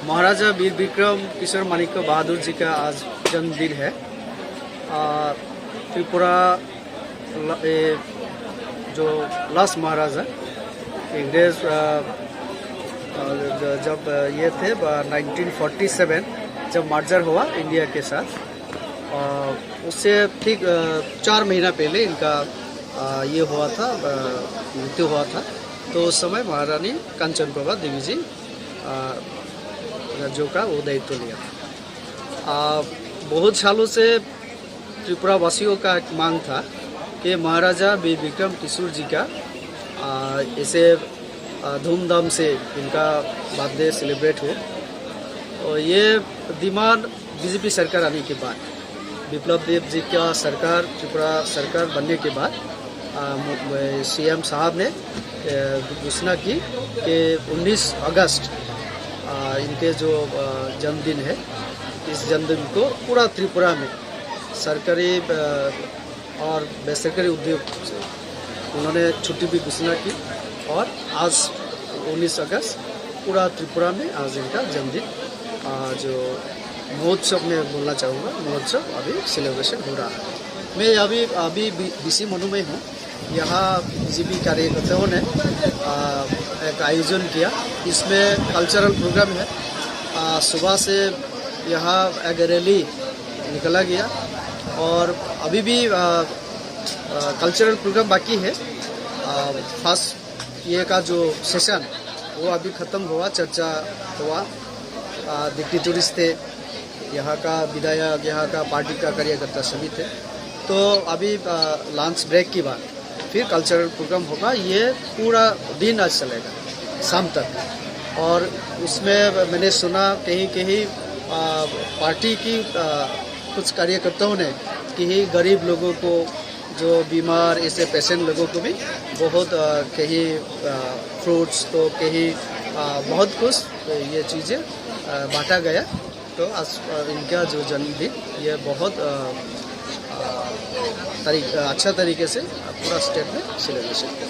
महाराजा वीर विक्रम किशोर माणिक्य बहादुर जी का आज जन्मदिन है। त्रिपुरा जो लास्ट महाराजा अंग्रेज जब ये थे 1947 जब मर्जर हुआ इंडिया के साथ, उससे ठीक 4 महीना पहले इनका ये हुआ था, मृत्यु हुआ था। तो उस समय महारानी कंचन प्रभा देवी जी राज्यों का वो दायित्व लिया। बहुत सालों से त्रिपुरा वासियों का एक मांग था कि महाराजा वीर विक्रम किशोर जी का ऐसे धूमधाम से इनका बर्थडे सेलिब्रेट हो। और ये डिमांड बीजेपी सरकार आने के बाद, विप्लव देव जी का सरकार त्रिपुरा सरकार बनने के बाद सीएम साहब ने घोषणा की कि 19 अगस्त इनके जो जन्मदिन है, इस जन्मदिन को पूरा त्रिपुरा में सरकारी और बेसरकारी उद्योग से उन्होंने छुट्टी भी घोषणा की। और आज 19 अगस्त पूरा त्रिपुरा में आज इनका जन्मदिन जो महोत्सव में बोलना चाहूँगा, महोत्सव अभी सेलिब्रेशन हो रहा है। मैं अभी बीसी मनु में हूँ। यहाँ बीजेपी कार्यकर्ताओं ने एक आयोजन किया। इसमें कल्चरल प्रोग्राम है। सुबह से यहाँ एक रैली निकला गया और अभी भी कल्चरल प्रोग्राम बाकी है। फर्स्ट ये का जो सेशन वो अभी ख़त्म हुआ, चर्चा हुआ। डिप्टी थे, यहाँ का विधायक, यहाँ का पार्टी का कार्यकर्ता सभी थे। तो अभी लंच ब्रेक के बाद फिर कल्चरल प्रोग्राम होगा। ये पूरा दिन आज चलेगा शाम तक। और उसमें मैंने सुना कहीं कहीं पार्टी की कुछ कार्यकर्ताओं ने कहीं गरीब लोगों को, जो बीमार ऐसे पेशेंट लोगों को भी बहुत कहीं फ्रूट्स, तो कहीं बहुत कुछ ये चीज़ें बांटा गया। तो आज इनका जो जन्मदिन ये बहुत अच्छा तरीके से पूरा स्टेट में सेलिब्रेशन किया।